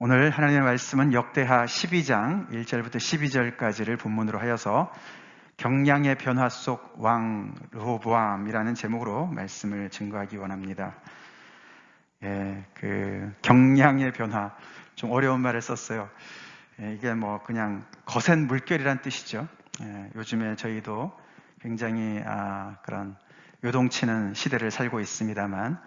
오늘 하나님의 말씀은 역대하 12장 1절부터 12절까지를 본문으로 하여서 경량의 변화 속 왕 르호보암이라는 제목으로 말씀을 증거하기 원합니다. 경량의 변화, 좀 어려운 말을 썼어요. 이게 그냥 거센 물결이란 뜻이죠. 요즘에 저희도 굉장히 그런 요동치는 시대를 살고 있습니다만,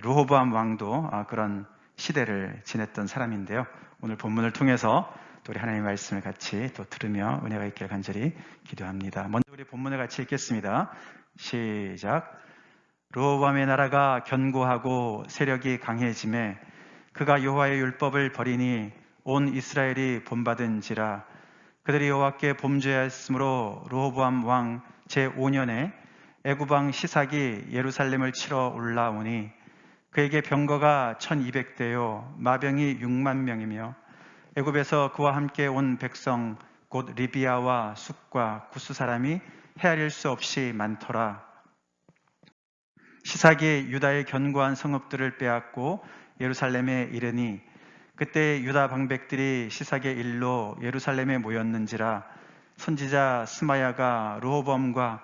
르호보암 왕도 그런 시대를 지냈던 사람인데요. 오늘 본문을 통해서 또 우리 하나님의 말씀을 같이 또 들으며 은혜가 있기를 간절히 기도합니다. 먼저 우리 본문을 같이 읽겠습니다. 시작. 르호보암의 나라가 견고하고 세력이 강해짐에 그가 여호와의 율법을 버리니 온 이스라엘이 본받은지라. 그들이 여호와께 범죄하였으므로 르호보암 왕 제5년에 애굽 왕 시삭이 예루살렘을 치러 올라오니 그에게 병거가 1200대요 마병이 6만 명이며 애굽에서 그와 함께 온 백성 곧 리비아와 숫과 구스 사람이 헤아릴 수 없이 많더라. 시삭이 유다의 견고한 성읍들을 빼앗고 예루살렘에 이르니 그때 유다 방백들이 시삭의 일로 예루살렘에 모였는지라. 선지자 스마야가 르호보암과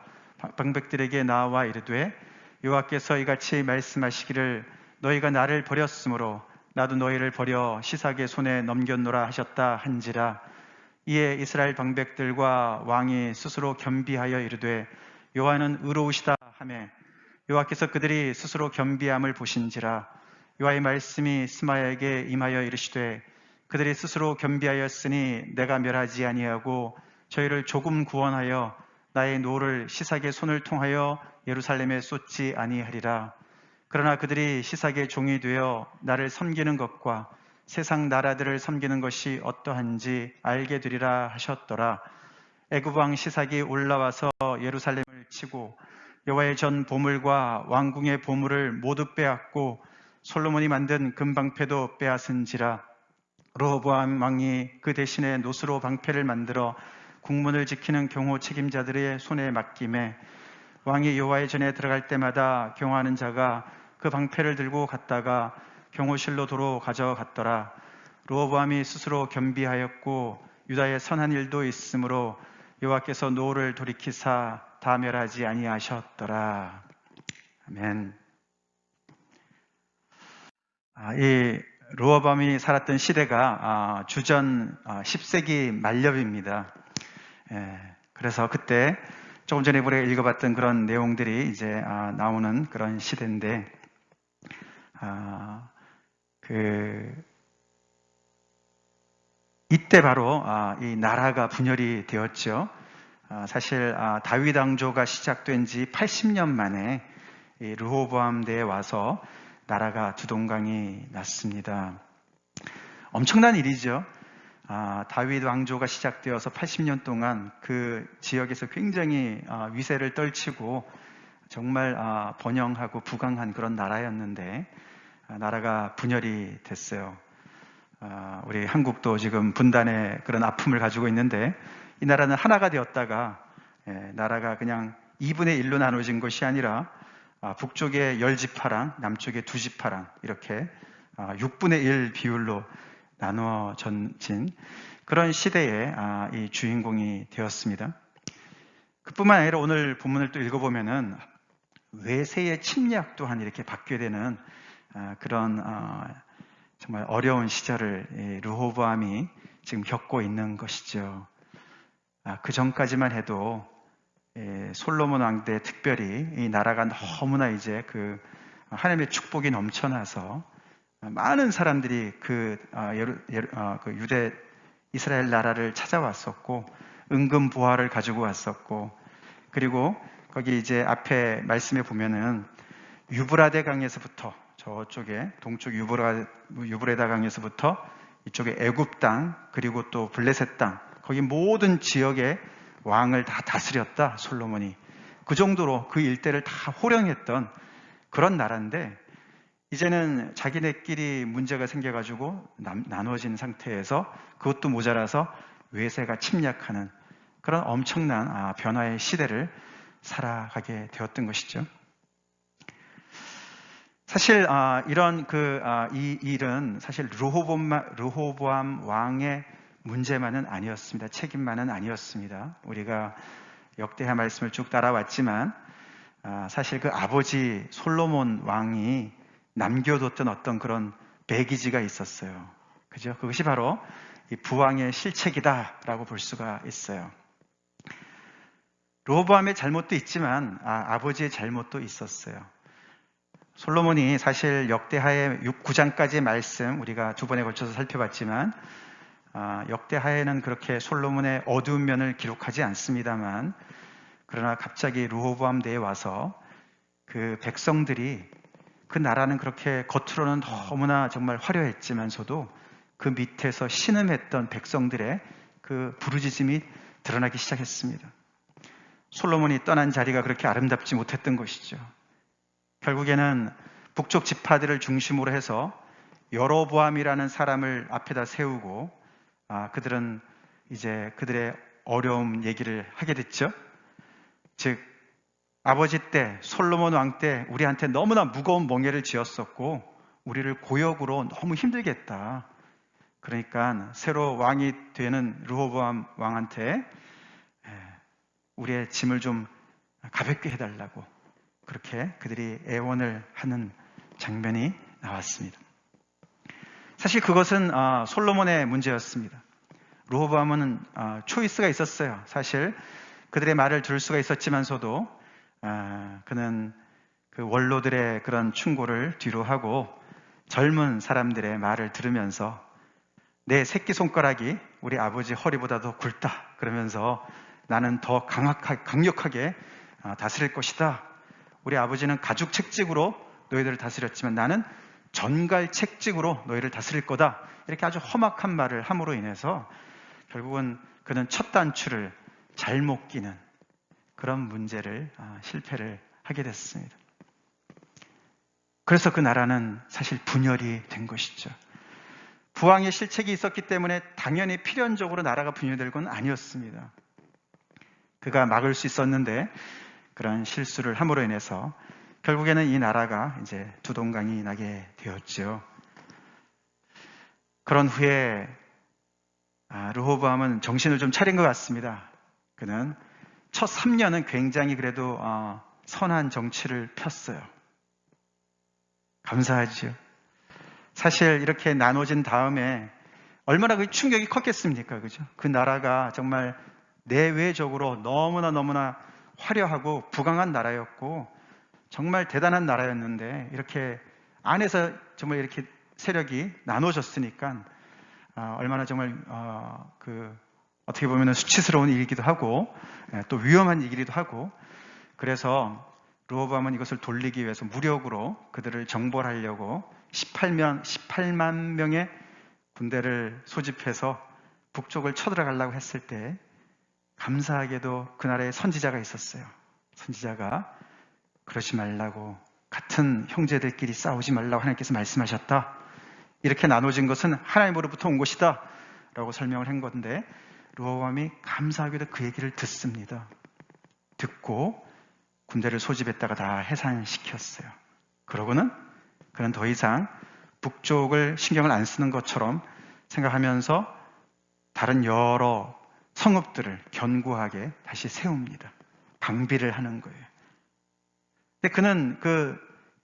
방백들에게 나와 이르되 여호와께서 이같이 말씀하시기를 너희가 나를 버렸으므로 나도 너희를 버려 시삭의 손에 넘겼노라 하셨다 한지라. 이에 이스라엘 방백들과 왕이 스스로 겸비하여 이르되 여호와는 의로우시다 하매 여호와께서 그들이 스스로 겸비함을 보신지라. 여호와의 말씀이 스마야에게 임하여 이르시되 그들이 스스로 겸비하였으니 내가 멸하지 아니하고 저희를 조금 구원하여 나의 노를 시삭의 손을 통하여 예루살렘에 쏟지 아니하리라. 그러나 그들이 시삭의 종이 되어 나를 섬기는 것과 세상 나라들을 섬기는 것이 어떠한지 알게 되리라 하셨더라. 애굽 왕 시삭이 올라와서 예루살렘을 치고 여호와의 전 보물과 왕궁의 보물을 모두 빼앗고 솔로몬이 만든 금방패도 빼앗은지라. 르호보암 왕이 그 대신에 노스로 방패를 만들어 국문을 지키는 경호 책임자들의 손에 맡김에 왕이 여호와의 전에 들어갈 때마다 경호하는 자가 그 방패를 들고 갔다가 경호실로 도로 가져갔더라. 르호보암이 스스로 겸비하였고 유다의 선한 일도 있으므로 여호와께서 노를 돌이키사 다 멸하지 아니하셨더라. 아멘. 이 르호보암이 살았던 시대가 주전 10세기 말엽입니다. 그래서 그때 조금 전에 우리가 읽어봤던 그런 내용들이 이제 나오는 그런 시대인데, 이때 바로 이 나라가 분열이 되었죠. 사실 다윗 왕조가 시작된 지 80년 만에 이 르호보암 대에 와서 나라가 두동강이 났습니다. 엄청난 일이죠. 다윗 왕조가 시작되어서 80년 동안 그 지역에서 굉장히 위세를 떨치고 정말 번영하고 부강한 그런 나라였는데 나라가 분열이 됐어요. 우리 한국도 지금 분단의 그런 아픔을 가지고 있는데 이 나라는 하나가 되었다가 나라가 그냥 2분의 1로 나눠진 것이 아니라 북쪽에 10지파랑 남쪽에 2지파랑 이렇게 6분의 1 비율로 나누어진 그런 시대에 이 주인공이 되었습니다. 그뿐만 아니라 오늘 본문을 또 읽어보면은 외세의 침략 또한 이렇게 받게 되는 그런 정말 어려운 시절을 르호보암이 지금 겪고 있는 것이죠. 그 전까지만 해도 솔로몬 왕 때 특별히 이 나라가 너무나 이제 그 하나님의 축복이 넘쳐나서 많은 사람들이 그 유대 이스라엘 나라를 찾아왔었고 은금 보화를 가지고 왔었고, 그리고 거기 이제 앞에 말씀에 보면은 유브라데 강에서부터 저쪽에 동쪽 유브레다 강에서부터 이쪽에 애굽 땅 그리고 또 블레셋 땅 거기 모든 지역의 왕을 다 다스렸다 솔로몬이. 그 정도로 그 일대를 다 호령했던 그런 나라인데 이제는 자기네끼리 문제가 생겨가지고 나눠진 상태에서 그것도 모자라서 외세가 침략하는 그런 엄청난 변화의 시대를 살아가게 되었던 것이죠. 사실 이런 이 일은 사실 르호보암 왕의 문제만은 아니었습니다. 책임만은 아니었습니다. 우리가 역대하 말씀을 쭉 따라왔지만 사실 그 아버지 솔로몬 왕이 남겨뒀던 어떤 그런 배기지가 있었어요. 그죠? 그것이 바로 이 부왕의 실책이다라고 볼 수가 있어요. 르호보암의 잘못도 있지만 아버지의 잘못도 있었어요. 솔로몬이 사실 역대하의 9장까지의 말씀 우리가 두 번에 걸쳐서 살펴봤지만 역대하에는 그렇게 솔로몬의 어두운 면을 기록하지 않습니다만 그러나 갑자기 르호보암 때에 와서 그 백성들이 그 나라는 그렇게 겉으로는 너무나 정말 화려했지만서도 그 밑에서 신음했던 백성들의 그 부르짖음이 드러나기 시작했습니다. 솔로몬이 떠난 자리가 그렇게 아름답지 못했던 것이죠. 결국에는 북쪽 지파들을 중심으로 해서 여로보암이라는 사람을 앞에다 세우고 그들은 이제 그들의 어려움 얘기를 하게 됐죠. 즉 아버지 때 솔로몬 왕 때 우리한테 너무나 무거운 멍에를 지었었고 우리를 고역으로 너무 힘들게 했다. 그러니까 새로 왕이 되는 르호보암 왕한테 우리의 짐을 좀 가볍게 해달라고 그렇게 그들이 애원을 하는 장면이 나왔습니다. 사실 그것은 솔로몬의 문제였습니다. 르호보암은 초이스가 있었어요. 사실 그들의 말을 들을 수가 있었지만서도 그는 그 원로들의 그런 충고를 뒤로 하고 젊은 사람들의 말을 들으면서 내 새끼손가락이 우리 아버지 허리보다 더 굵다 그러면서 나는 더 강력하게 다스릴 것이다. 우리 아버지는 가죽 책직으로 너희들을 다스렸지만 나는 전갈 책직으로 너희를 다스릴 거다. 이렇게 아주 험악한 말을 함으로 인해서 결국은 그는 첫 단추를 잘못 끼는 그런 문제를 실패를 하게 됐습니다. 그래서 그 나라는 사실 분열이 된 것이죠. 부왕의 실책이 있었기 때문에 당연히 필연적으로 나라가 분열될 건 아니었습니다. 그가 막을 수 있었는데 그런 실수를 함으로 인해서 결국에는 이 나라가 이제 두동강이 나게 되었죠. 그런 후에 르호보암은 정신을 좀 차린 것 같습니다. 그는 첫 3년은 굉장히 그래도 선한 정치를 폈어요. 감사하죠. 사실 이렇게 나눠진 다음에 얼마나 그 충격이 컸겠습니까? 그죠? 그 나라가 정말 내외적으로 너무나 화려하고 부강한 나라였고 정말 대단한 나라였는데 이렇게 안에서 정말 이렇게 세력이 나눠졌으니까 얼마나 정말 어떻게 보면 수치스러운 일이기도 하고 또 위험한 일이기도 하고 그래서 르호보암은 이것을 돌리기 위해서 무력으로 그들을 정벌하려고 18만 명의 군대를 소집해서 북쪽을 쳐들어가려고 했을 때 감사하게도 그 나라에 선지자가 있었어요. 선지자가 그러지 말라고 같은 형제들끼리 싸우지 말라고 하나님께서 말씀하셨다. 이렇게 나눠진 것은 하나님으로부터 온 것이다 라고 설명을 한 건데 르호보암이 감사하게도 그 얘기를 듣습니다. 듣고 군대를 소집했다가 다 해산시켰어요. 그러고는 그는 더 이상 북쪽을 신경을 안 쓰는 것처럼 생각하면서 다른 여러 성읍들을 견고하게 다시 세웁니다. 방비를 하는 거예요. 근데 그는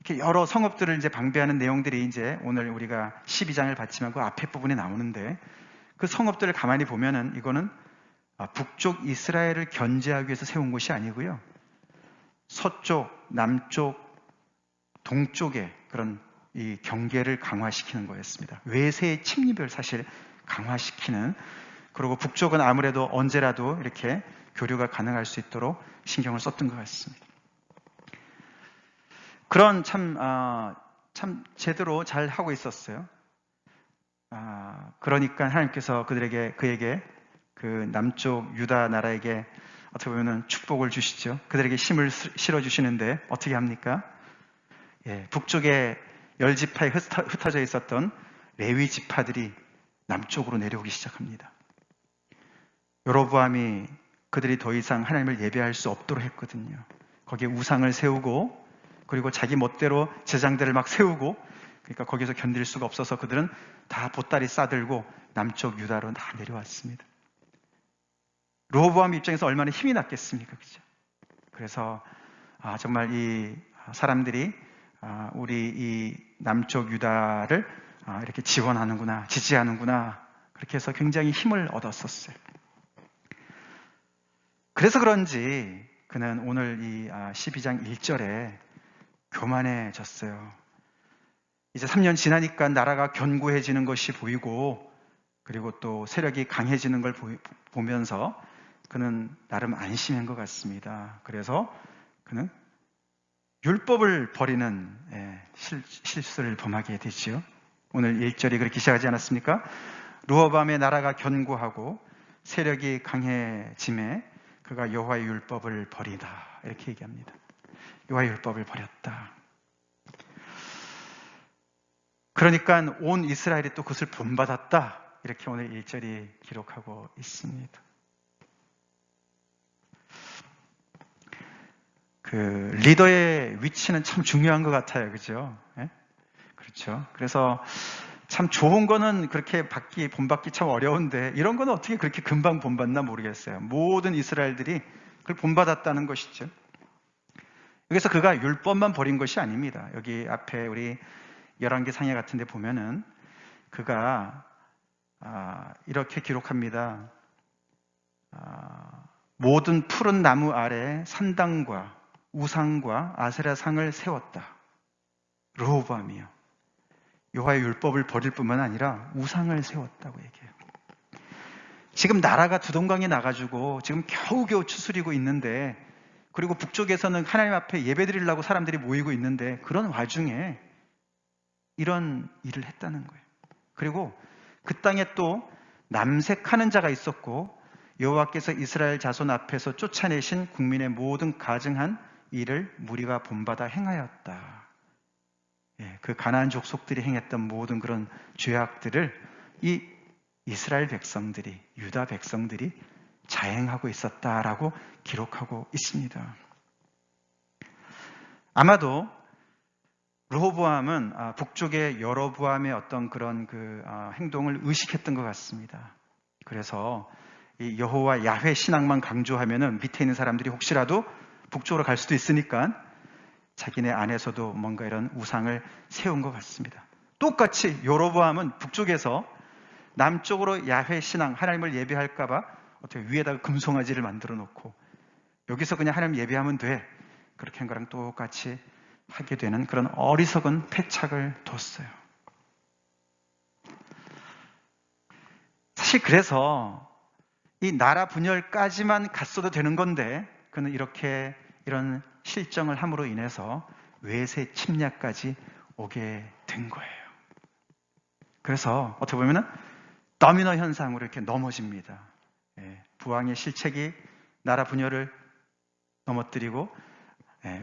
이렇게 여러 성읍들을 이제 방비하는 내용들이 이제 오늘 우리가 12장을 봤지만 그 앞에 부분에 나오는데 그 성읍들을 가만히 보면은 이거는 북쪽 이스라엘을 견제하기 위해서 세운 것이 아니고요. 서쪽, 남쪽, 동쪽에 그런 이 경계를 강화시키는 거였습니다. 외세의 침입을 사실 강화시키는 그리고 북쪽은 아무래도 언제라도 이렇게 교류가 가능할 수 있도록 신경을 썼던 것 같습니다. 그런 참 제대로 잘 하고 있었어요. 그러니까 하나님께서 그에게 그 남쪽 유다 나라에게 어떻게 보면 축복을 주시죠. 그들에게 힘을 실어주시는데 어떻게 합니까? 북쪽에 10지파에 흩어져 있었던 레위 지파들이 남쪽으로 내려오기 시작합니다. 여로보암이 그들이 더 이상 하나님을 예배할 수 없도록 했거든요. 거기에 우상을 세우고 그리고 자기 멋대로 제장들을 막 세우고, 그러니까 거기서 견딜 수가 없어서 그들은 다 보따리 싸들고 남쪽 유다로 다 내려왔습니다. 르호보암 입장에서 얼마나 힘이 났겠습니까? 그죠? 그래서 정말 이 사람들이 우리 이 남쪽 유다를 이렇게 지원하는구나, 지지하는구나, 그렇게 해서 굉장히 힘을 얻었었어요. 그래서 그런지 그는 오늘 이 12장 1절에 교만해졌어요. 이제 3년 지나니까 나라가 견고해지는 것이 보이고, 그리고 또 세력이 강해지는 걸 보면서 그는 나름 안심한 것 같습니다. 그래서 그는 율법을 버리는 실수를 범하게 되지요. 오늘 1절이 그렇게 시작하지 않았습니까? 르호보암의 나라가 견고하고 세력이 강해짐에 그가 여호와의 율법을 버리다, 이렇게 얘기합니다. 여호와의 율법을 버렸다. 그러니까 온 이스라엘이 또 그것을 본받았다, 이렇게 오늘 1절이 기록하고 있습니다. 그 리더의 위치는 참 중요한 것 같아요. 그죠? 예? 그렇죠. 그래서 참 좋은 거는 그렇게 본받기 참 어려운데, 이런 거는 어떻게 그렇게 금방 본받나 모르겠어요. 모든 이스라엘들이 그걸 본받았다는 것이죠. 여기서 그가 율법만 버린 것이 아닙니다. 여기 앞에 우리 열왕기 상해 같은 데 보면은 그가 이렇게 기록합니다. 모든 푸른 나무 아래 산당과 우상과 아세라상을 세웠다. 르호보암이요. 여호와의 율법을 버릴 뿐만 아니라 우상을 세웠다고 얘기해요. 지금 나라가 두동강에 나가지고 지금 겨우겨우 추스리고 있는데, 그리고 북쪽에서는 하나님 앞에 예배드리려고 사람들이 모이고 있는데, 그런 와중에 이런 일을 했다는 거예요. 그리고 그 땅에 또 남색하는 자가 있었고, 여호와께서 이스라엘 자손 앞에서 쫓아내신 국민의 모든 가증한 일을 무리가 본받아 행하였다. 그 가나안 족속들이 행했던 모든 그런 죄악들을 이 이스라엘 백성들이, 유다 백성들이 자행하고 있었다라고 기록하고 있습니다. 아마도 르호보암은 북쪽의 여로보암의 어떤 그런 행동을 의식했던 것 같습니다. 그래서 이 여호와 야훼 신앙만 강조하면은 밑에 있는 사람들이 혹시라도 북쪽으로 갈 수도 있으니까 자기네 안에서도 뭔가 이런 우상을 세운 것 같습니다. 똑같이 여로보암은 북쪽에서 남쪽으로 야훼 신앙, 하나님을 예배할까봐 어떻게 위에다가 금송아지를 만들어 놓고 여기서 그냥 하나님 예배하면 돼, 그렇게 한 거랑 똑같이 하게 되는 그런 어리석은 패착을 뒀어요. 사실 그래서 이 나라 분열까지만 갔어도 되는 건데, 그는 이런 실정을 함으로 인해서 외세 침략까지 오게 된 거예요. 그래서 어떻게 보면은 도미노 현상으로 이렇게 넘어집니다. 부왕의 실책이 나라 분열을 넘어뜨리고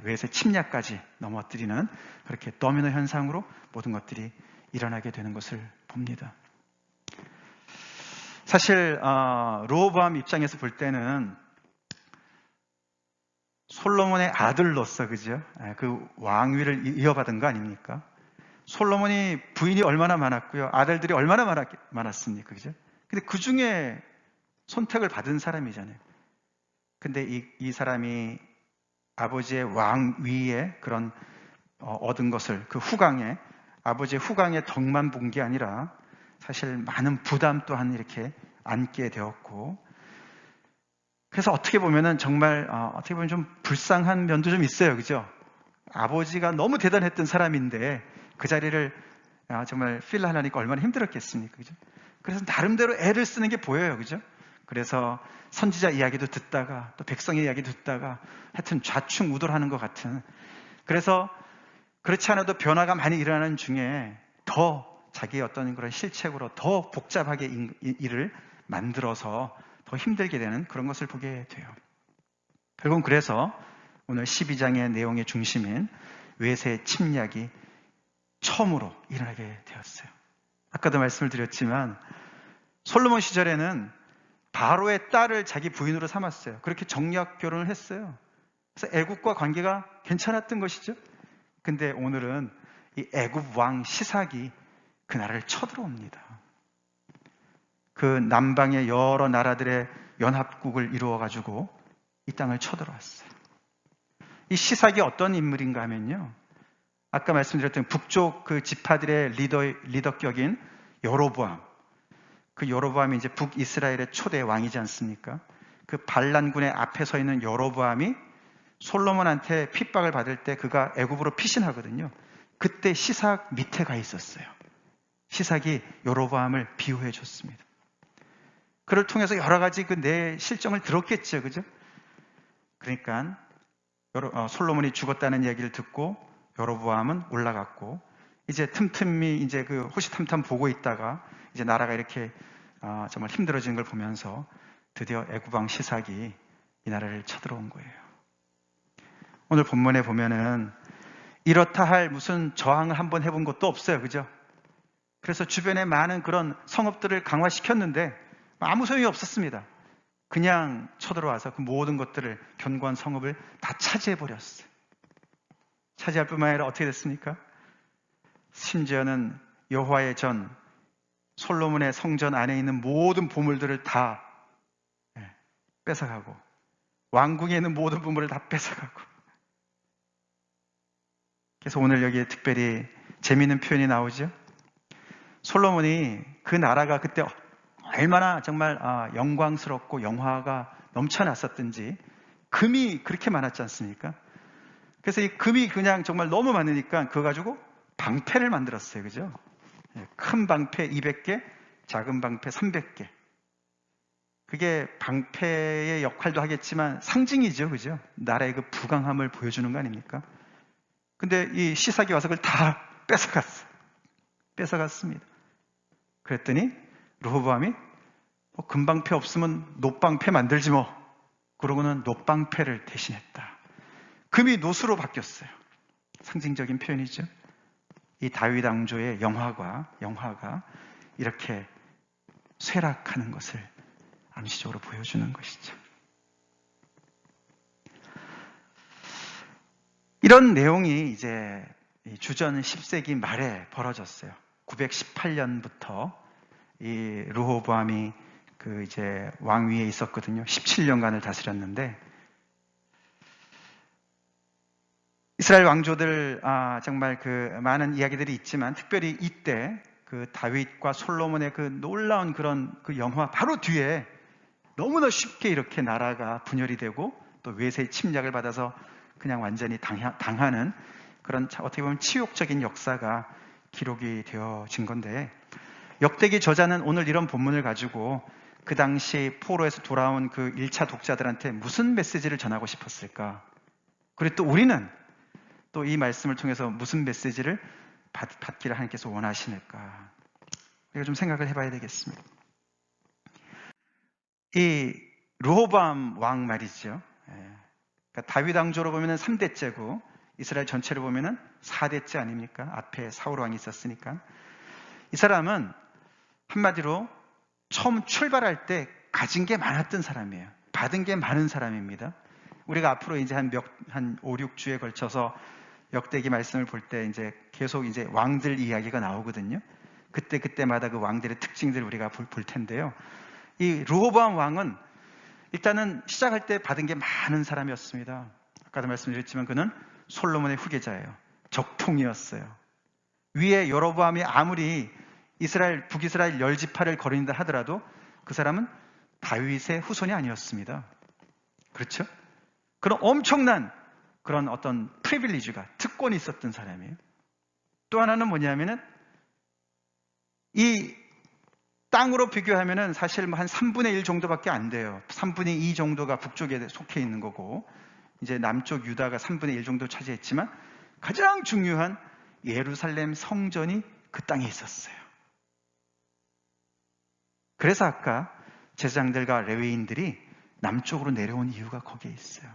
외세 침략까지 넘어뜨리는, 그렇게 도미노 현상으로 모든 것들이 일어나게 되는 것을 봅니다. 사실 르호보암 입장에서 볼 때는 솔로몬의 아들로서, 그죠? 그 왕위를 이어받은 거 아닙니까? 솔로몬이 부인이 얼마나 많았고요, 아들들이 얼마나 많았습니까? 그죠? 근데 그 중에 선택을 받은 사람이잖아요. 근데 이 사람이 아버지의 왕위에 그런 얻은 것을, 그 후광에, 아버지의 후광에 덕만 본 게 아니라 사실 많은 부담 또한 이렇게 안게 되었고, 그래서 어떻게 보면은 정말 어떻게 보면 좀 불쌍한 면도 좀 있어요. 그죠? 아버지가 너무 대단했던 사람인데 그 자리를 정말 필하려니까 얼마나 힘들었겠습니까? 그죠? 그래서 나름대로 애를 쓰는 게 보여요. 그죠? 그래서 선지자 이야기도 듣다가 또 백성의 이야기도 듣다가 하여튼 좌충우돌하는 것 같은, 그래서 그렇지 않아도 변화가 많이 일어나는 중에 더 자기의 어떤 그런 실책으로 더 복잡하게 일을 만들어서 더 힘들게 되는 그런 것을 보게 돼요. 결국은 그래서 오늘 12장의 내용의 중심인 외세 침략이 처음으로 일어나게 되었어요. 아까도 말씀을 드렸지만 솔로몬 시절에는 바로의 딸을 자기 부인으로 삼았어요. 그렇게 정략 결혼을 했어요. 그래서 애국과 관계가 괜찮았던 것이죠. 근데 오늘은 이 애굽 왕 시삭이 그 나라를 쳐들어옵니다. 그 남방의 여러 나라들의 연합국을 이루어 가지고 이 땅을 쳐들어왔어요. 이 시삭이 어떤 인물인가 하면요, 아까 말씀드렸던 북쪽 그 지파들의 리더격인 여로보암, 그 여로보암이 이제 북이스라엘의 초대 왕이지 않습니까? 그 반란군의 앞에 서 있는 여로보암이 솔로몬한테 핍박을 받을 때 그가 애굽으로 피신하거든요. 그때 시삭 밑에 가 있었어요. 시삭이 여로보암을 비호해 줬습니다. 그를 통해서 여러 가지 그 내 실정을 들었겠죠, 그죠? 그러니까 솔로몬이 죽었다는 얘기를 듣고 여로보암은 올라갔고, 이제 틈틈이 이제 그 호시탐탐 보고 있다가 이제 나라가 이렇게 정말 힘들어지는 걸 보면서 드디어 애굽 왕 시삭이 이 나라를 쳐들어온 거예요. 오늘 본문에 보면은 이렇다 할 무슨 저항을 한번 해본 것도 없어요, 그죠? 그래서 주변에 많은 그런 성읍들을 강화시켰는데 아무 소용이 없었습니다. 그냥 쳐들어와서 그 모든 것들을, 견고한 성읍을 다 차지해버렸어요. 차지할 뿐만 아니라 어떻게 됐습니까? 심지어는 여호와의 전, 솔로몬의 성전 안에 있는 모든 보물들을 다 뺏어가고, 왕궁에 있는 모든 보물을 다 뺏어가고. 그래서 오늘 여기에 특별히 재미있는 표현이 나오죠. 솔로몬이 그 나라가 그때 얼마나 정말 영광스럽고 영화가 넘쳐났었든지 금이 그렇게 많았지 않습니까? 그래서 이 금이 그냥 정말 너무 많으니까 그거 가지고 방패를 만들었어요, 그죠? 큰 방패 200개, 작은 방패 300개. 그게 방패의 역할도 하겠지만 상징이죠, 그죠? 나라의 그 부강함을 보여주는 거 아닙니까? 근데 이 시삭이 와서 그걸 다 뺏어갔어요. 뺏어갔습니다. 그랬더니 르호보암이 금방패 없으면 놋방패 만들지 뭐, 그러고는 놋방패를 대신했다. 금이 놋으로 바뀌었어요. 상징적인 표현이죠. 이 다윗 왕조의 영화가 이렇게 쇠락하는 것을 암시적으로 보여주는 것이죠. 이런 내용이 이제 주전 10세기 말에 벌어졌어요. 918년부터 이 르호보암이 그 이제 왕위에 있었거든요. 17년간을 다스렸는데, 이스라엘 왕조들 정말 그 많은 이야기들이 있지만 특별히 이때 그 다윗과 솔로몬의 그 놀라운 그런 그 영화 바로 뒤에 너무나 쉽게 이렇게 나라가 분열이 되고 또 외세의 침략을 받아서 그냥 완전히 당하는 그런 어떻게 보면 치욕적인 역사가 기록이 되어진 건데, 역대기 저자는 오늘 이런 본문을 가지고 그 당시 포로에서 돌아온 그 1차 독자들한테 무슨 메시지를 전하고 싶었을까? 그리고 또 우리는 또 이 말씀을 통해서 무슨 메시지를 받기를 하나님께서 원하시는가? 우리가 좀 생각을 해봐야 되겠습니다. 이 르호보암 왕 말이죠. 그러니까 다윗 왕조로 보면은 3대째고 이스라엘 전체로 보면은 4대째 아닙니까? 앞에 사울 왕이 있었으니까. 이 사람은 한마디로 처음 출발할 때 가진 게 많았던 사람이에요. 받은 게 많은 사람입니다. 우리가 앞으로 이제 한 5, 6주에 걸쳐서 역대기 말씀을 볼 때 이제 계속 이제 왕들 이야기가 나오거든요. 그때마다 그 왕들의 특징들을 우리가 볼 텐데요. 이 르호보암 왕은 일단은 시작할 때 받은 게 많은 사람이었습니다. 아까도 말씀드렸지만 그는 솔로몬의 후계자예요. 적통이었어요. 위에 여로보암이 아무리 북이스라엘 10지파를 거린다 하더라도 그 사람은 다윗의 후손이 아니었습니다. 그렇죠? 그런 엄청난 그런 어떤 프리빌리지가, 특권이 있었던 사람이에요. 또 하나는 뭐냐면은 이 땅으로 비교하면은 사실 한 3분의 1 정도밖에 안 돼요. 3분의 2 정도가 북쪽에 속해 있는 거고, 이제 남쪽 유다가 3분의 1 정도 차지했지만 가장 중요한 예루살렘 성전이 그 땅에 있었어요. 그래서 아까 제사장들과 레위인들이 남쪽으로 내려온 이유가 거기에 있어요.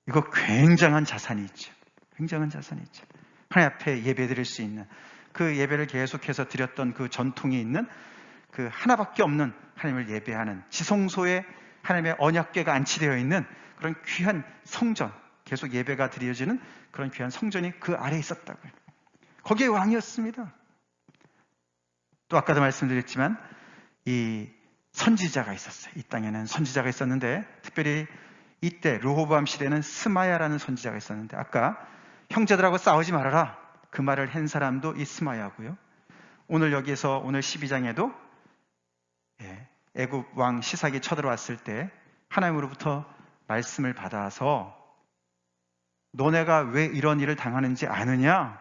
이거 굉장한 자산이 있죠. 굉장한 자산이 있죠. 하나님 앞에 예배 드릴 수 있는, 그 예배를 계속해서 드렸던 그 전통이 있는 그 하나밖에 없는 하나님을 예배하는 지성소에 하나님의 언약궤가 안치되어 있는 그런 귀한 성전, 계속 예배가 드려지는 그런 귀한 성전이 그 아래에 있었다고요. 거기에 왕이었습니다. 또 아까도 말씀드렸지만 이 선지자가 있었어요. 이 땅에는 선지자가 있었는데 특별히 이때 르호보암 시대는 스마야라는 선지자가 있었는데 아까 형제들하고 싸우지 말아라 그 말을 한 사람도 이 스마야고요. 오늘 여기에서 오늘 12장에도 애굽 왕 시삭이 쳐들어왔을 때 하나님으로부터 말씀을 받아서 너네가 왜 이런 일을 당하는지 아느냐?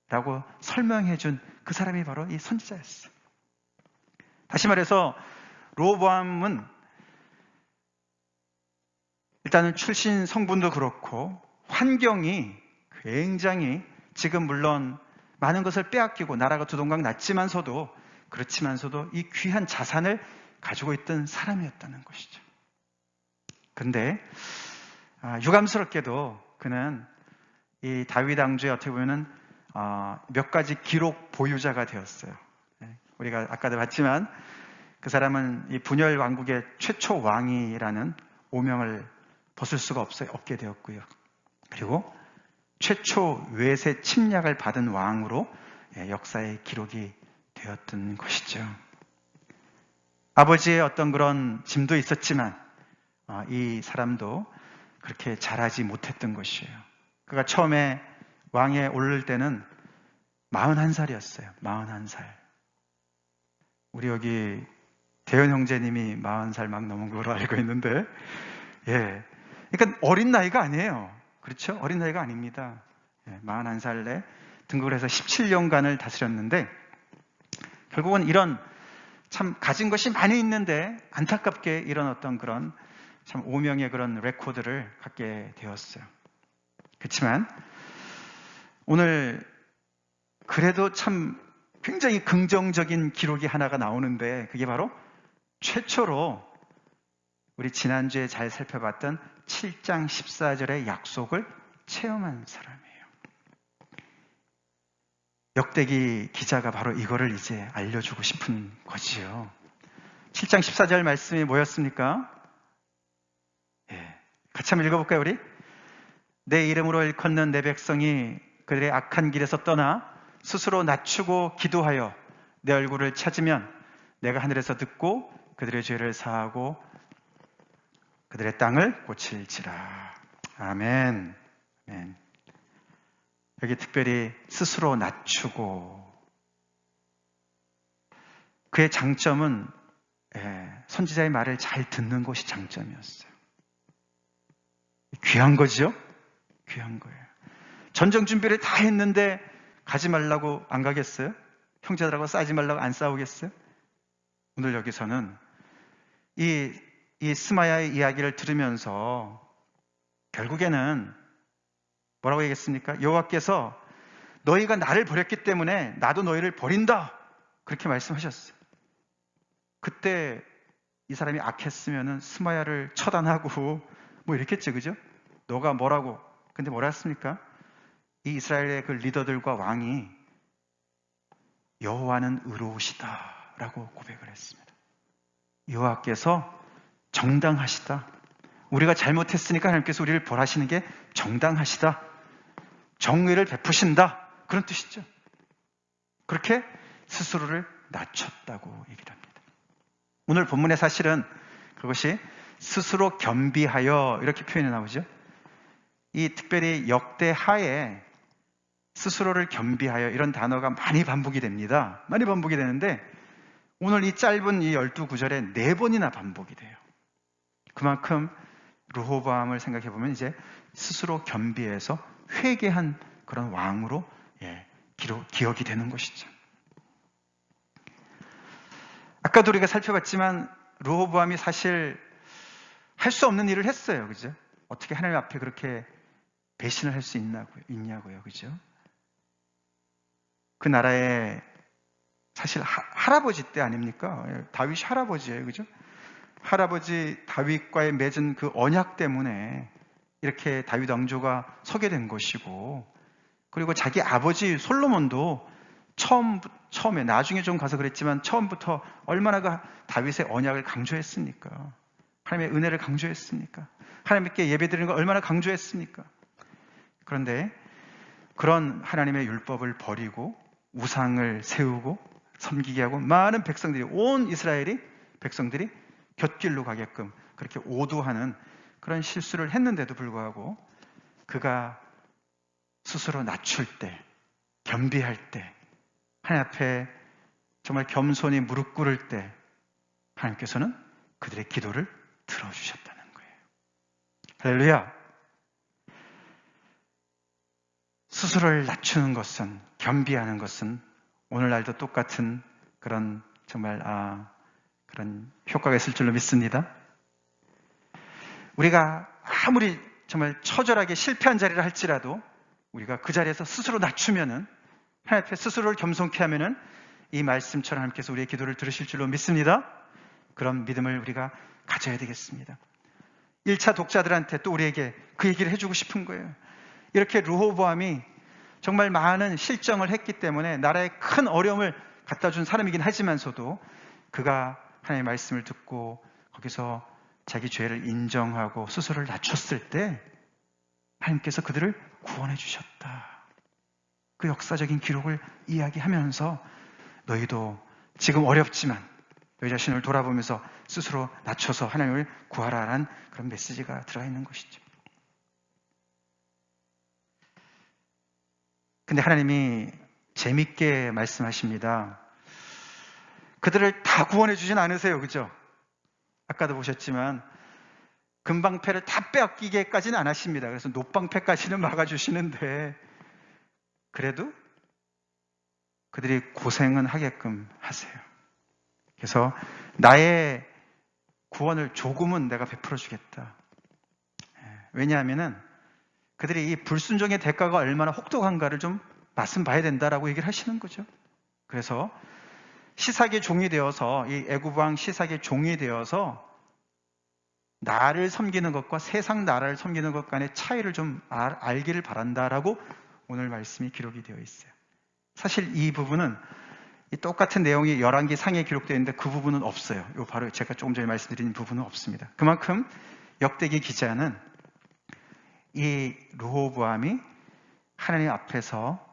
라고 설명해 준 그 사람이 바로 이 선지자였어요. 다시 말해서 르호보암은 일단은 출신 성분도 그렇고 환경이 굉장히 지금 물론 많은 것을 빼앗기고 나라가 두동강 났지만서도 그렇지만서도 이 귀한 자산을 가지고 있던 사람이었다는 것이죠. 근데 유감스럽게도 그는 이 다윗 왕조의 어떻게 보면은 몇 가지 기록 보유자가 되었어요. 우리가 아까도 봤지만 그 사람은 이 분열 왕국의 최초 왕이라는 오명을 벗을 수가 없게 되었고요. 그리고 최초 외세 침략을 받은 왕으로 역사의 기록이 되었던 것이죠. 아버지의 어떤 그런 짐도 있었지만 이 사람도 그렇게 잘하지 못했던 것이에요. 그가 처음에 왕에 오를 때는 41살이었어요. 41살. 우리 여기 대현 형제님이 40살 막 넘은 걸로 알고 있는데, 그러니까 어린 나이가 아니에요. 그렇죠? 어린 나이가 아닙니다. 41살에 등극을 해서 17년간을 다스렸는데, 결국은 이런 참 가진 것이 많이 있는데, 안타깝게 이런 어떤 그런 참 오명의 그런 레코드를 갖게 되었어요. 그렇지만, 오늘 그래도 참 굉장히 긍정적인 기록이 하나가 나오는데 그게 바로 최초로 우리 지난주에 잘 살펴봤던 7장 14절의 약속을 체험한 사람이에요. 역대기 기자가 바로 이거를 이제 알려주고 싶은 거지요. 7장 14절 말씀이 뭐였습니까? 같이 한번 읽어볼까요, 우리? 내 이름으로 일컫는 내 백성이 그들의 악한 길에서 떠나 스스로 낮추고 기도하여 내 얼굴을 찾으면 내가 하늘에서 듣고 그들의 죄를 사하고 그들의 땅을 고칠지라. 아멘. 아멘. 여기 특별히 스스로 낮추고 그의 장점은 선지자의 말을 잘 듣는 것이 장점이었어요. 귀한 거죠? 귀한 거예요. 전쟁 준비를 다 했는데 가지 말라고 안 가겠어요? 형제들하고 싸우지 말라고 안 싸우겠어요? 오늘 여기서는 이 스마야의 이야기를 들으면서 결국에는 뭐라고 얘기했습니까? 여호와께서 너희가 나를 버렸기 때문에 나도 너희를 버린다. 그렇게 말씀하셨어요. 그때 이 사람이 악했으면 스마야를 처단하고 뭐 이랬겠죠, 그죠? 너가 뭐라고? 근데 뭐라 했습니까? 이 이스라엘의 그 리더들과 왕이 여호와는 의로우시다 라고 고백을 했습니다. 여호와께서 정당하시다. 우리가 잘못했으니까 하나님께서 우리를 벌하시는 게 정당하시다. 정의를 베푸신다. 그런 뜻이죠. 그렇게 스스로를 낮췄다고 얘기를 합니다. 오늘 본문의 사실은 그것이 스스로 겸비하여 이렇게 표현이 나오죠. 이 특별히 역대하에 스스로를 겸비하여 이런 단어가 많이 반복이 됩니다. 많이 반복이 되는데 오늘 이 짧은 이 12구절에 4번이나 반복이 돼요. 그만큼 르호보암을 생각해 보면 이제 스스로 겸비해서 회개한 그런 왕으로 기억이 되는 것이죠. 아까도 우리가 살펴봤지만 르호보암이 사실 할 수 없는 일을 했어요. 그죠? 어떻게 하나님 앞에 그렇게 배신을 할 수 있냐고요. 그죠? 그 나라의 사실 할아버지 때 아닙니까? 다윗이 할아버지예요. 그죠? 할아버지 다윗과의 맺은 그 언약 때문에 이렇게 다윗 왕조가 서게 된 것이고, 그리고 자기 아버지 솔로몬도 처음에 나중에 좀 가서 그랬지만 처음부터 얼마나 그 다윗의 언약을 강조했습니까? 하나님의 은혜를 강조했습니까? 하나님께 예배드리는 걸 얼마나 강조했습니까? 그런데 그런 하나님의 율법을 버리고 우상을 세우고 섬기게 하고 많은 백성들이, 온 이스라엘이 백성들이 곁길로 가게끔 그렇게 오도하는 그런 실수를 했는데도 불구하고 그가 스스로 낮출 때, 겸비할 때, 하나님 앞에 정말 겸손히 무릎 꿇을 때 하나님께서는 그들의 기도를 들어주셨다는 거예요. 할렐루야! 스스로를 낮추는 것은, 겸비하는 것은 오늘날도 똑같은 그런 정말 그런 효과가 있을 줄로 믿습니다. 우리가 아무리 정말 처절하게 실패한 자리를 할지라도 우리가 그 자리에서 스스로 낮추면은, 하나님 앞에 스스로를 겸손케 하면은 이 말씀처럼 하나님께서 우리의 기도를 들으실 줄로 믿습니다. 그런 믿음을 우리가 가져야 되겠습니다. 1차 독자들한테 또 우리에게 그 얘기를 해주고 싶은 거예요. 이렇게 르호보암이 정말 많은 실정을 했기 때문에 나라에 큰 어려움을 갖다 준 사람이긴 하지만서도 그가 하나님의 말씀을 듣고 거기서 자기 죄를 인정하고 스스로를 낮췄을 때 하나님께서 그들을 구원해 주셨다. 그 역사적인 기록을 이야기하면서 너희도 지금 어렵지만 너희 자신을 돌아보면서 스스로 낮춰서 하나님을 구하라라는 그런 메시지가 들어가 있는 것이죠. 근데 하나님이 재밌게 말씀하십니다. 그들을 다 구원해 주진 않으세요. 그죠? 아까도 보셨지만 금방패를 다 빼앗기게까지는 안 하십니다. 그래서 노방패까지는 막아주시는데 그래도 그들이 고생은 하게끔 하세요. 그래서 나의 구원을 조금은 내가 베풀어 주겠다. 왜냐하면은 그들이 이 불순종의 대가가 얼마나 혹독한가를 좀 맛은 봐야 된다라고 얘기를 하시는 거죠. 그래서 시삭의 종이 되어서, 이 애굽 왕 시삭의 종이 되어서 나를 섬기는 것과 세상 나라를 섬기는 것 간의 차이를 좀 알기를 바란다라고 오늘 말씀이 기록이 되어 있어요. 사실 이 부분은 이 똑같은 내용이 열왕기 상에 기록되어 있는데 그 부분은 없어요. 요 바로 제가 조금 전에 말씀드린 부분은 없습니다. 그만큼 역대기 기자는 이 르호보암이 하나님 앞에서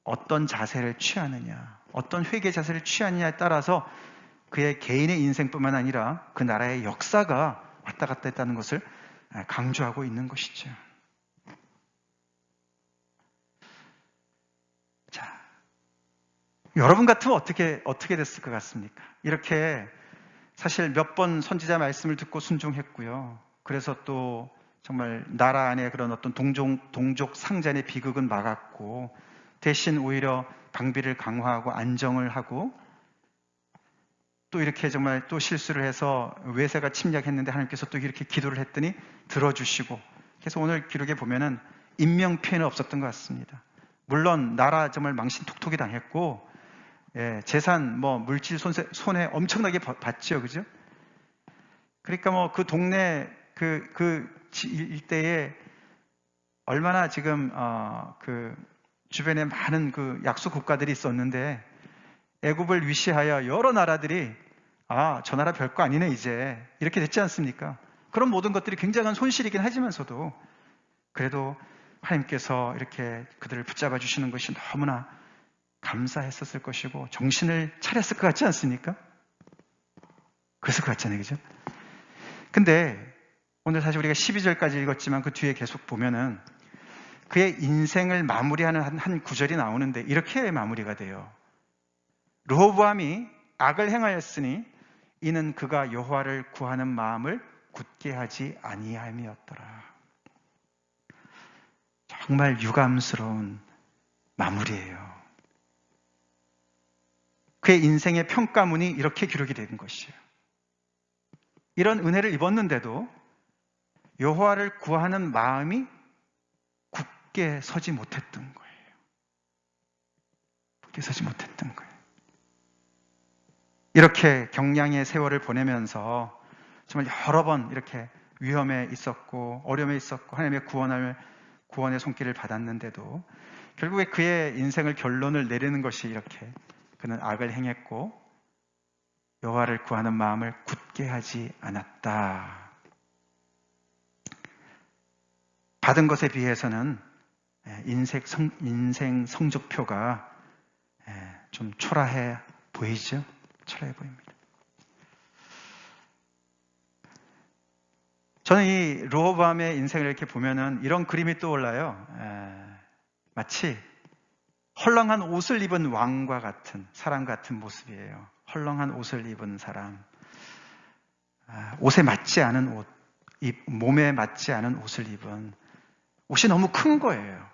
어떤 자세를 취하느냐, 어떤 회개 자세를 취하느냐에 따라서 그의 개인의 인생뿐만 아니라 그 나라의 역사가 왔다 갔다 했다는 것을 강조하고 있는 것이죠. 자, 여러분 같으면 어떻게 됐을 것 같습니까? 이렇게 사실 몇 번 선지자 말씀을 듣고 순종했고요. 그래서 또 정말 나라 안에 그런 어떤 동족 상잔의 비극은 막았고 대신 오히려 방비를 강화하고 안정을 하고 또 이렇게 정말 또 실수를 해서 외세가 침략했는데 하나님께서 또 이렇게 기도를 했더니 들어주시고, 그래서 오늘 기록에 보면은 인명 피해는 없었던 것 같습니다. 물론 나라 정말 망신톡톡이 당했고 재산 물질 손해 엄청나게 봤죠, 그죠? 그러니까 그 동네 그 일대에 얼마나 지금 그 주변에 많은 그 약소 국가들이 있었는데 애굽을 위시하여 여러 나라들이 저 나라 별거 아니네 이제 이렇게 됐지 않습니까? 그런 모든 것들이 굉장한 손실이긴 하지만서도 그래도 하나님께서 이렇게 그들을 붙잡아 주시는 것이 너무나 감사했었을 것이고 정신을 차렸을 것 같지 않습니까? 그랬을 것 같잖아요, 그죠? 근데 오늘 사실 우리가 12절까지 읽었지만 그 뒤에 계속 보면은 그의 인생을 마무리하는 한 구절이 나오는데 이렇게 마무리가 돼요. 르호보암이 악을 행하였으니 이는 그가 여호와를 구하는 마음을 굳게 하지 아니함이었더라. 정말 유감스러운 마무리예요. 그의 인생의 평가문이 이렇게 기록이 된 것이에요. 이런 은혜를 입었는데도 여호와를 구하는 마음이 굳게 서지 못했던 거예요. 굳게 서지 못했던 거예요. 이렇게 경량의 세월을 보내면서 정말 여러 번 이렇게 위험에 있었고 어려움에 있었고 하나님의 구원의 손길을 받았는데도 결국에 그의 인생을 결론을 내리는 것이 이렇게 그는 악을 행했고 여호와를 구하는 마음을 굳게 하지 않았다. 받은 것에 비해서는 인생 성적표가 좀 초라해 보이죠? 초라해 보입니다. 저는 이 르호보암의 인생을 이렇게 보면은 이런 그림이 떠올라요. 마치 헐렁한 옷을 입은 왕과 같은 사람 같은 모습이에요. 헐렁한 옷을 입은 사람, 옷에 맞지 않은 옷, 몸에 맞지 않은 옷을 입은 옷이 너무 큰 거예요.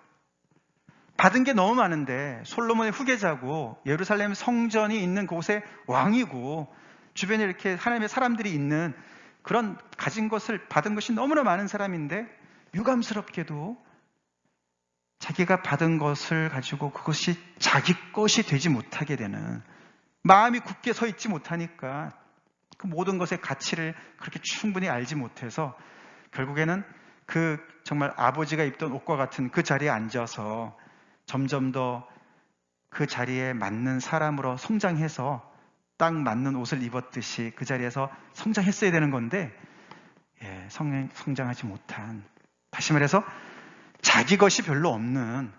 받은 게 너무 많은데 솔로몬의 후계자고 예루살렘 성전이 있는 곳의 왕이고 주변에 이렇게 하나님의 사람들이 있는 그런 가진 것을 받은 것이 너무나 많은 사람인데 유감스럽게도 자기가 받은 것을 가지고 그것이 자기 것이 되지 못하게 되는, 마음이 굳게 서 있지 못하니까 그 모든 것의 가치를 그렇게 충분히 알지 못해서 결국에는 그 정말 아버지가 입던 옷과 같은 그 자리에 앉아서 점점 더 그 자리에 맞는 사람으로 성장해서 딱 맞는 옷을 입었듯이 그 자리에서 성장했어야 되는 건데 성장하지 못한, 다시 말해서 자기 것이 별로 없는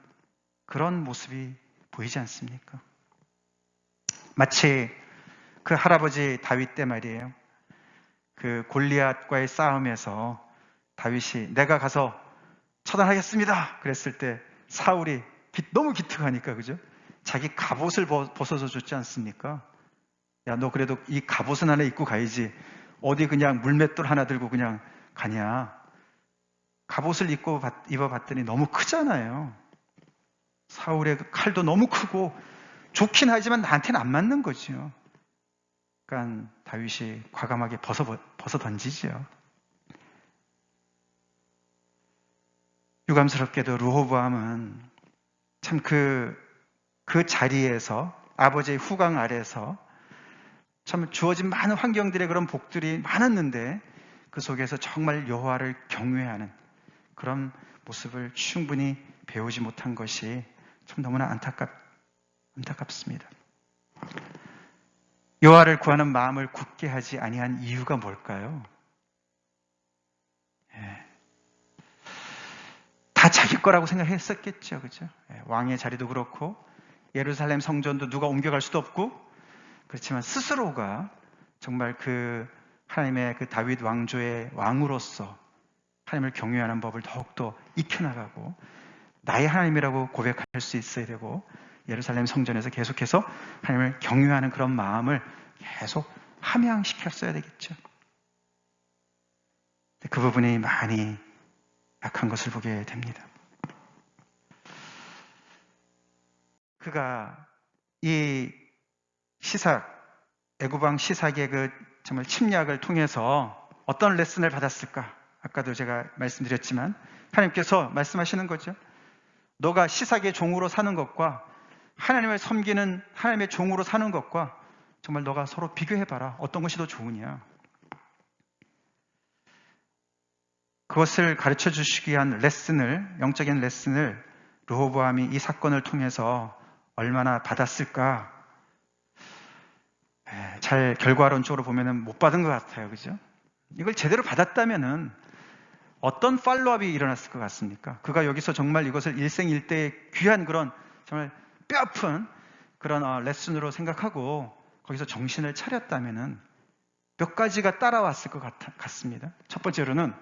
그런 모습이 보이지 않습니까? 마치 그 할아버지 다윗 때 말이에요. 그 골리앗과의 싸움에서 다윗이 내가 가서 처단하겠습니다 그랬을 때 사울이 너무 기특하니까, 그죠? 자기 갑옷을 벗어서 줬지 않습니까? 야, 너 그래도 이 갑옷은 하나 입고 가야지. 어디 그냥 물맷돌 하나 들고 그냥 가냐. 갑옷을 입어봤더니 너무 크잖아요. 사울의 그 칼도 너무 크고 좋긴 하지만 나한테는 안 맞는 거죠. 그러니까 다윗이 과감하게 벗어 던지죠. 유감스럽게도 르호보암은 참 그 자리에서 아버지의 후광 아래서 참 주어진 많은 환경들의 그런 복들이 많았는데 그 속에서 정말 여호와를 경외하는 그런 모습을 충분히 배우지 못한 것이 참 너무나 안타깝습니다. 여호와를 구하는 마음을 굳게 하지 아니한 이유가 뭘까요? 다 자기 거라고 생각했었겠죠, 그죠? 왕의 자리도 그렇고 예루살렘 성전도 누가 옮겨갈 수도 없고, 그렇지만 스스로가 정말 그 하나님의 그 다윗 왕조의 왕으로서 하나님을 경외하는 법을 더욱더 익혀나가고 나의 하나님이라고 고백할 수 있어야 되고 예루살렘 성전에서 계속해서 하나님을 경외하는 그런 마음을 계속 함양시켰어야 되겠죠. 그 부분이 많이 약한 것을 보게 됩니다. 그가 이 애굽왕 시삭의 그 정말 침략을 통해서 어떤 레슨을 받았을까? 아까도 제가 말씀드렸지만 하나님께서 말씀하시는 거죠. 너가 시삭의 종으로 사는 것과 하나님을 섬기는 하나님의 종으로 사는 것과 정말 너가 서로 비교해봐라. 어떤 것이 더 좋으냐? 그것을 가르쳐 주시기 위한 영적인 레슨을 르호보암이 이 사건을 통해서 얼마나 받았을까? 잘 결과론적으로 보면은 못 받은 것 같아요. 그죠? 이걸 제대로 받았다면은 어떤 팔로업이 일어났을 것 같습니까? 그가 여기서 정말 이것을 일생일대의 귀한 그런 정말 뼈아픈 그런 레슨으로 생각하고 거기서 정신을 차렸다면은 몇 가지가 따라왔을 것 같습니다. 첫 번째로는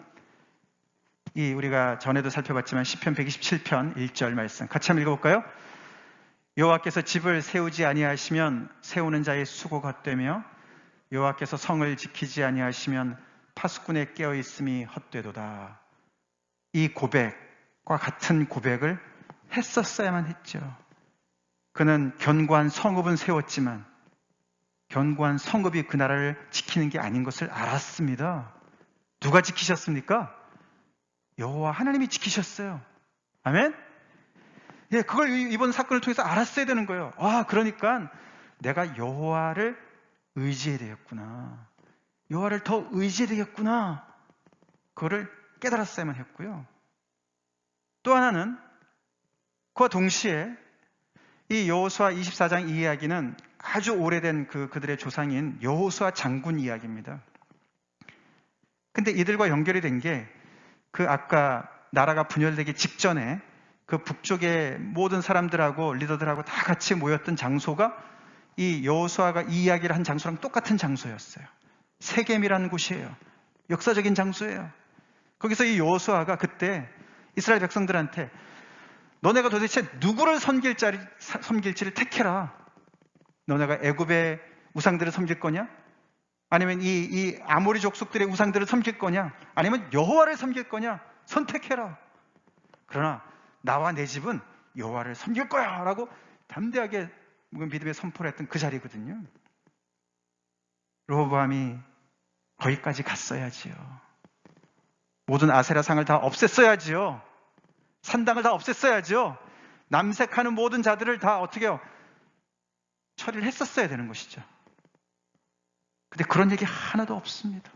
우리가 전에도 살펴봤지만 시편 127편 1절 말씀 같이 한번 읽어볼까요? 여호와께서 집을 세우지 아니하시면 세우는 자의 수고가 헛되며 여호와께서 성을 지키지 아니하시면 파수꾼의 깨어있음이 헛되도다. 이 고백과 같은 고백을 했었어야만 했죠. 그는 견고한 성읍은 세웠지만 견고한 성읍이 그 나라를 지키는 게 아닌 것을 알았습니다. 누가 지키셨습니까? 여호와 하나님이 지키셨어요. 아멘? 그걸 이번 사건을 통해서 알았어야 되는 거예요. 그러니까 내가 여호와를 의지해야 되겠구나. 여호와를 더 의지해야 되겠구나. 그거를 깨달았어야만 했고요. 또 하나는 그와 동시에 이 여호수아 24장 이 이야기는 아주 오래된 그들의 조상인 여호수아 장군 이야기입니다. 근데 이들과 연결이 된 게 아까 나라가 분열되기 직전에 그 북쪽의 모든 사람들하고 리더들하고 다 같이 모였던 장소가 이 여호수아가 이 이야기를 한 장소랑 똑같은 장소였어요. 세겜이라는 곳이에요. 역사적인 장소예요. 거기서 이 여호수아가 그때 이스라엘 백성들한테 너네가 도대체 누구를 섬길지를 택해라. 너네가 애굽의 우상들을 섬길 거냐? 아니면 이 아모리 족속들의 우상들을 섬길 거냐? 아니면 여호와를 섬길 거냐? 선택해라. 그러나 나와 내 집은 여호와를 섬길 거야 라고 담대하게 믿음의 선포를 했던 그 자리거든요. 르호보암이 거기까지 갔어야지요. 모든 아세라상을 다 없앴어야지요. 산당을 다 없앴어야죠. 남색하는 모든 자들을 다 어떻게 해요? 처리를 했었어야 되는 것이죠. 근데 그런 얘기 하나도 없습니다.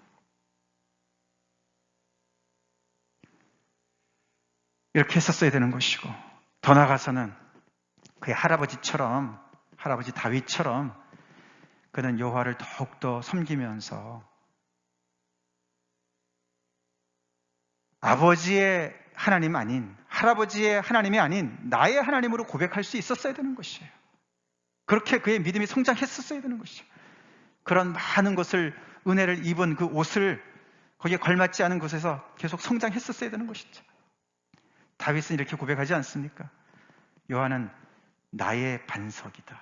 이렇게 했었어야 되는 것이고, 더 나아가서는 그의 할아버지 다윗처럼 그는 여호와를 더욱더 섬기면서 아버지의 하나님 아닌, 할아버지의 하나님이 아닌 나의 하나님으로 고백할 수 있었어야 되는 것이에요. 그렇게 그의 믿음이 성장했었어야 되는 것이죠. 그런 많은 것을, 은혜를 입은 그 옷을 거기에 걸맞지 않은 곳에서 계속 성장했었어야 되는 것이죠. 다윗은 이렇게 고백하지 않습니까? 여호와는 나의 반석이다.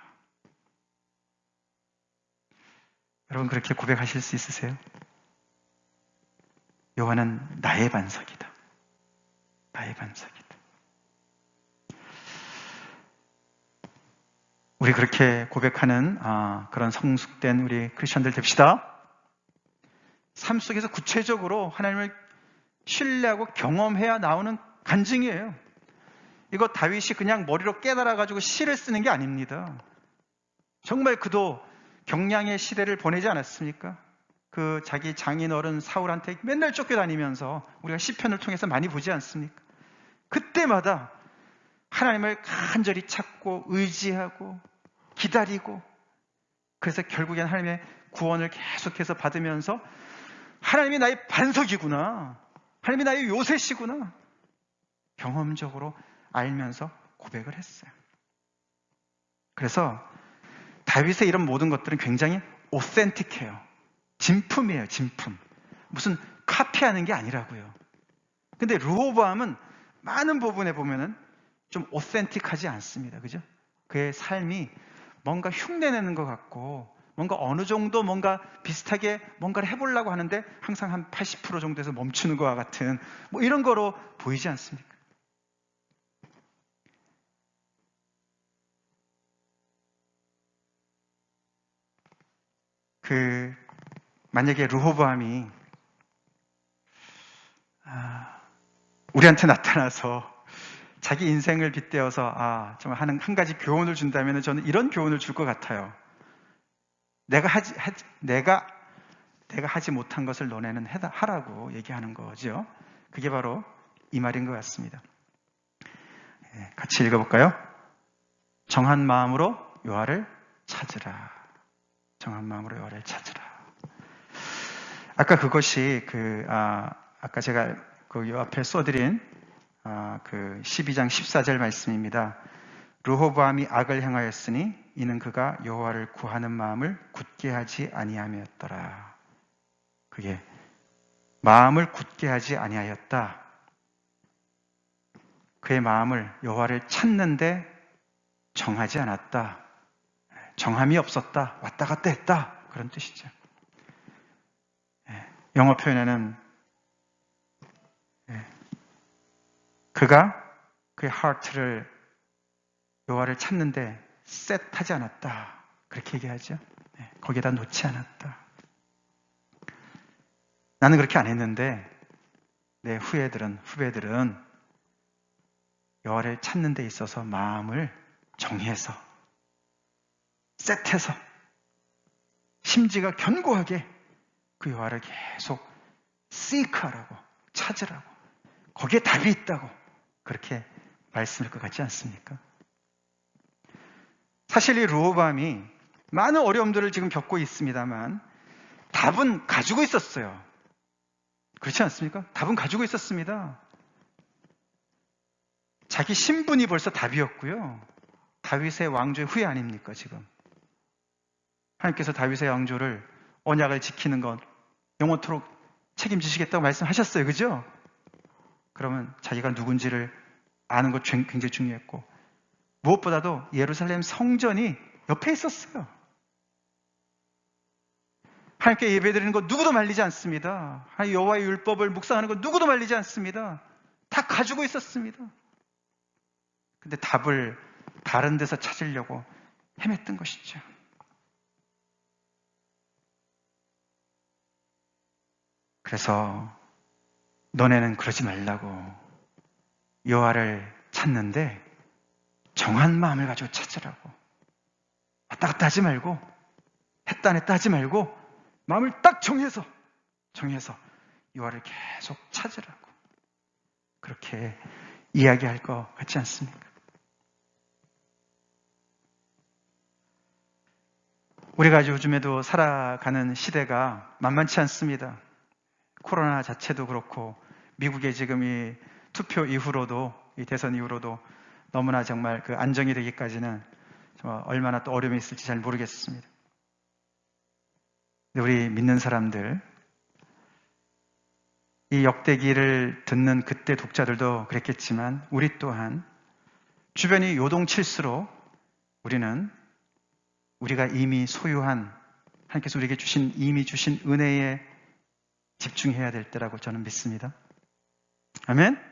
여러분 그렇게 고백하실 수 있으세요? 여호와는 나의 반석이다. 나의 반석이다. 우리 그렇게 고백하는 그런 성숙된 우리 크리스천들 됩시다. 삶 속에서 구체적으로 하나님을 신뢰하고 경험해야 나오는 간증이에요. 이거 다윗이 그냥 머리로 깨달아가지고 시를 쓰는 게 아닙니다. 정말 그도 경량의 시대를 보내지 않았습니까? 그 자기 장인어른 사울한테 맨날 쫓겨다니면서 우리가 시편을 통해서 많이 보지 않습니까? 그때마다 하나님을 간절히 찾고 의지하고 기다리고, 그래서 결국엔 하나님의 구원을 계속해서 받으면서 하나님이 나의 반석이구나, 하나님이 나의 요새시구나 경험적으로 알면서 고백을 했어요. 그래서 다윗의 이런 모든 것들은 굉장히 오센틱해요. 진품이에요, 진품. 무슨 카피하는 게 아니라고요. 근데 르호보암은 많은 부분에 보면은 좀 오센틱하지 않습니다. 그죠? 그의 삶이 뭔가 흉내내는 것 같고, 뭔가 어느 정도 뭔가 비슷하게 뭔가를 해보려고 하는데 항상 한 80% 정도에서 멈추는 것과 같은 뭐 이런 거로 보이지 않습니까? 만약에 르호보암이 우리한테 나타나서 자기 인생을 빗대어서 정말 한 가지 교훈을 준다면 저는 이런 교훈을 줄 것 같아요. 내가 하지 못한 것을 너네는 하라고 얘기하는 거죠. 그게 바로 이 말인 것 같습니다. 같이 읽어볼까요? 정한 마음으로 여호와를 찾으라. 정한 마음으로 여호와를 찾으라. 아까 그것이 아까 제가 그 앞에 써드린 그 12장 14절 말씀입니다. 르호보암이 악을 행하였으니 이는 그가 여호와를 구하는 마음을 굳게 하지 아니함이었더라. 그게 마음을 굳게 하지 아니하였다. 그의 마음을 여호와를 찾는데 정하지 않았다. 정함이 없었다. 왔다 갔다 했다. 그런 뜻이죠. 영어 표현에는 그가 그의 heart를 여호와를 찾는데 셋하지 않았다. 그렇게 얘기하죠. 거기에다 놓지 않았다. 나는 그렇게 안 했는데 내 후배들은 여호와를 찾는 데 있어서 마음을 정해서 셋해서 심지가 견고하게 그 여호와를 계속 seek하라고, 찾으라고, 거기에 답이 있다고 그렇게 말씀할 것 같지 않습니까? 사실 이 르호보암이 많은 어려움들을 지금 겪고 있습니다만 답은 가지고 있었어요. 그렇지 않습니까? 답은 가지고 있었습니다. 자기 신분이 벌써 답이었고요. 다윗의 왕조의 후예 아닙니까, 지금? 하나님께서 다윗의 왕조를, 언약을 지키는 것 영원토록 책임지시겠다고 말씀하셨어요. 그죠? 그러면 자기가 누군지를 아는 것 굉장히 중요했고, 무엇보다도 예루살렘 성전이 옆에 있었어요. 하나님께 예배드리는 것 누구도 말리지 않습니다. 여호와의 율법을 묵상하는 것 누구도 말리지 않습니다. 다 가지고 있었습니다. 근데 답을 다른 데서 찾으려고 헤맸던 것이죠. 그래서 너네는 그러지 말라고, 여호와를 찾는데 정한 마음을 가지고 찾으라고, 왔다 갔다 하지 말고, 했다 안 했다 하지 말고, 마음을 딱 정해서 여호와를 계속 찾으라고, 그렇게 이야기할 것 같지 않습니까? 우리가 요즘에도 살아가는 시대가 만만치 않습니다. 코로나 자체도 그렇고, 미국의 지금 이 투표 이후로도, 이 대선 이후로도 너무나 정말 그 안정이 되기까지는 정말 얼마나 또 어려움이 있을지 잘 모르겠습니다. 우리 믿는 사람들, 이 역대기를 듣는 그때 독자들도 그랬겠지만 우리 또한 주변이 요동칠수록 우리는 우리가 이미 소유한, 하나님께서 우리에게 이미 주신 은혜에 집중해야 될 때라고 저는 믿습니다. 아멘?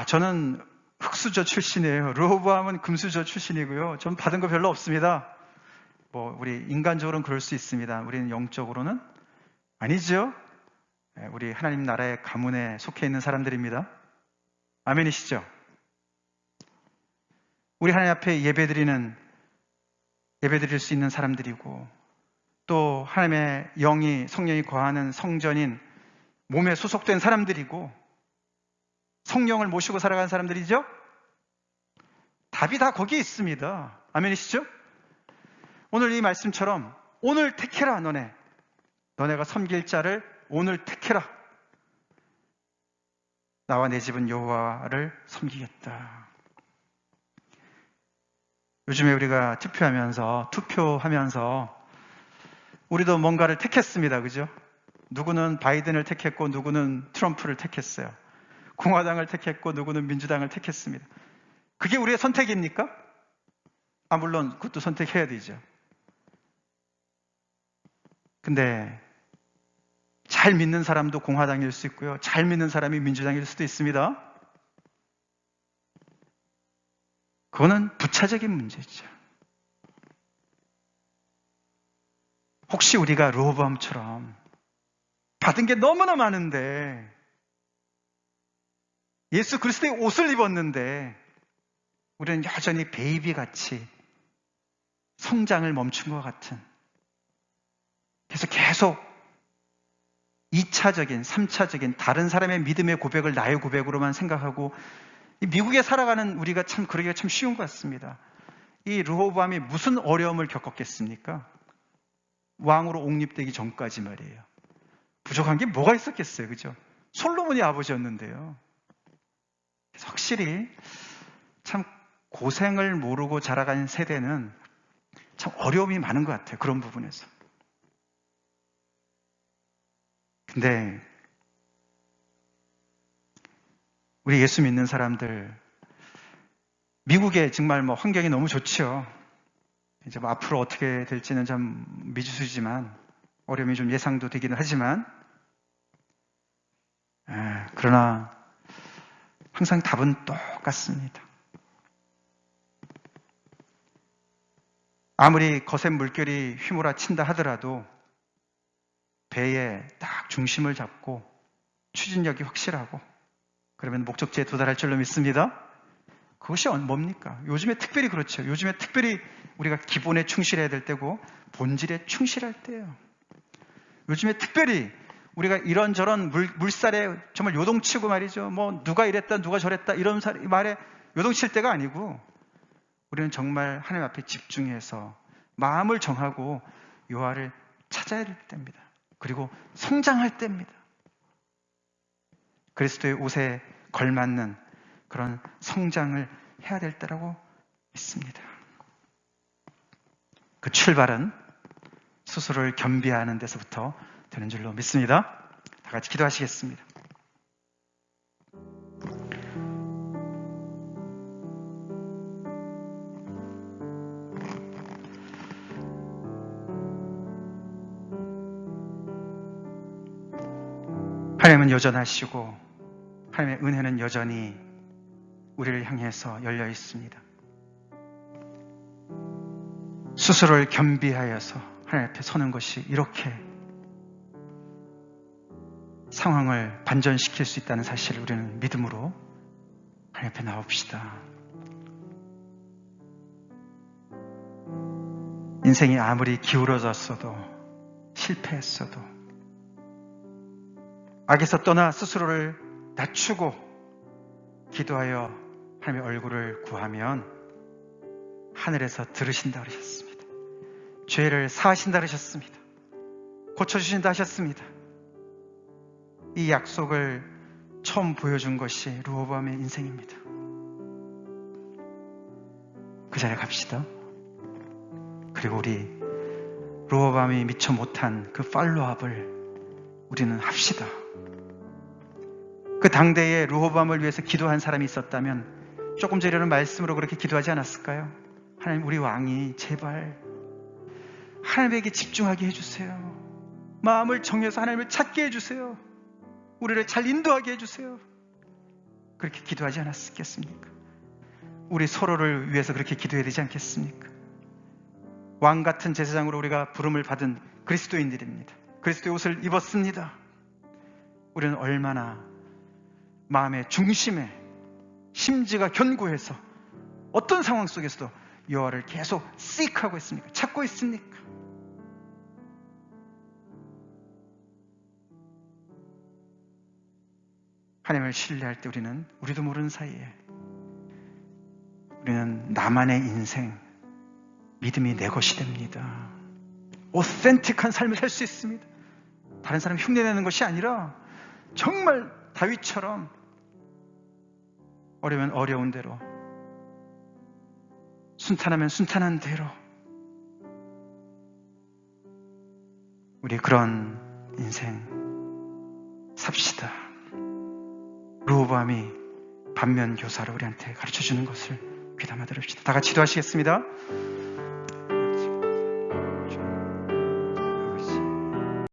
저는 흙수저 출신이에요. 르호보암은 금수저 출신이고요. 전 받은 거 별로 없습니다. 우리 인간적으로는 그럴 수 있습니다. 우리는 영적으로는 아니죠. 우리 하나님 나라의 가문에 속해 있는 사람들입니다. 아멘이시죠? 우리 하나님 앞에 예배드릴 수 있는 사람들이고, 또 하나님의 성령이 거하는 성전인 몸에 소속된 사람들이고, 성령을 모시고 살아가는 사람들이죠? 답이 다 거기에 있습니다. 아멘이시죠? 오늘 이 말씀처럼 오늘 택해라. 너네가 섬길 자를 오늘 택해라. 나와 내 집은 여호와를 섬기겠다. 요즘에 우리가 투표하면서 우리도 뭔가를 택했습니다. 그죠? 누구는 바이든을 택했고 누구는 트럼프를 택했어요. 공화당을 택했고 누구는 민주당을 택했습니다. 그게 우리의 선택입니까? 물론 그것도 선택해야 되죠. 근데 잘 믿는 사람도 공화당일 수 있고요. 잘 믿는 사람이 민주당일 수도 있습니다. 그거는 부차적인 문제죠. 혹시 우리가 르호보암처럼 받은 게 너무나 많은데, 예수 그리스도의 옷을 입었는데 우리는 여전히 베이비같이 성장을 멈춘 것 같은, 그래서 계속 2차적인, 3차적인 다른 사람의 믿음의 고백을 나의 고백으로만 생각하고, 미국에 살아가는 우리가 참 그러기가 참 쉬운 것 같습니다. 이 르호보암이 무슨 어려움을 겪었겠습니까? 왕으로 옹립되기 전까지 말이에요. 부족한 게 뭐가 있었겠어요, 그죠? 솔로몬이 아버지였는데요. 그래서 확실히 참 고생을 모르고 자라간 세대는 참 어려움이 많은 것 같아요, 그런 부분에서. 근데 우리 예수 믿는 사람들, 미국에 정말 환경이 너무 좋죠. 이제 앞으로 어떻게 될지는 참 미지수지만, 어려움이 좀 예상도 되기는 하지만, 그러나 항상 답은 똑같습니다. 아무리 거센 물결이 휘몰아친다 하더라도 배에 딱 중심을 잡고 추진력이 확실하고, 그러면 목적지에 도달할 줄로 믿습니다. 그것이 뭡니까? 요즘에 특별히 그렇죠. 요즘에 특별히 우리가 기본에 충실해야 될 때고 본질에 충실할 때예요. 요즘에 특별히 우리가 이런저런 물살에 정말 요동치고 말이죠. 누가 이랬다 누가 저랬다 이런 말에 요동칠 때가 아니고, 우리는 정말 하나님 앞에 집중해서 마음을 정하고 여호와를 찾아야 될 때입니다. 그리고 성장할 때입니다. 그리스도의 옷에 걸맞는 그런 성장을 해야 될 때라고 믿습니다. 그 출발은 스스로를 겸비하는 데서부터 되는 줄로 믿습니다. 다 같이 기도하시겠습니다. 하나님은 여전하시고 하나님의 은혜는 여전히 우리를 향해서 열려 있습니다. 스스로를 겸비하여서 하나님 앞에 서는 것이 이렇게 상황을 반전시킬 수 있다는 사실을 우리는 믿음으로 하나님 앞에 나옵시다. 인생이 아무리 기울어졌어도 실패했어도 악에서 떠나 스스로를 낮추고 기도하여 하나님의 얼굴을 구하면 하늘에서 들으신다 하셨습니다. 죄를 사하신다 하셨습니다. 고쳐주신다 하셨습니다. 이 약속을 처음 보여준 것이 르호보암의 인생입니다. 그 자리에 갑시다. 그리고 우리 르호보암이 미처 못한 그 팔로업을 우리는 합시다. 그 당대에 르호보암을 위해서 기도한 사람이 있었다면 조금 전에는 말씀으로 그렇게 기도하지 않았을까요? 하나님, 우리 왕이 제발 하나님에게 집중하게 해주세요. 마음을 정해서 하나님을 찾게 해주세요. 우리를 잘 인도하게 해주세요. 그렇게 기도하지 않았겠습니까? 우리 서로를 위해서 그렇게 기도해야 되지 않겠습니까? 왕 같은 제사장으로 우리가 부름을 받은 그리스도인들입니다. 그리스도의 옷을 입었습니다. 우리는 얼마나 마음의 중심에 심지가 견고해서 어떤 상황 속에서도 여호와를 계속 seek하고 있습니까? 찾고 있습니까? 하나님을 신뢰할 때 우리도 모르는 사이에 우리는 나만의 인생, 믿음이 내 것이 됩니다. 오센틱한 삶을 살 수 있습니다. 다른 사람 흉내내는 것이 아니라 정말 다윗처럼 어려우면 어려운 대로, 순탄하면 순탄한 대로 우리 그런 인생 삽시다. 르호보암이 반면 교사로 우리한테 가르쳐주는 것을 귀담아 들읍시다. 다 같이 기도하시겠습니다.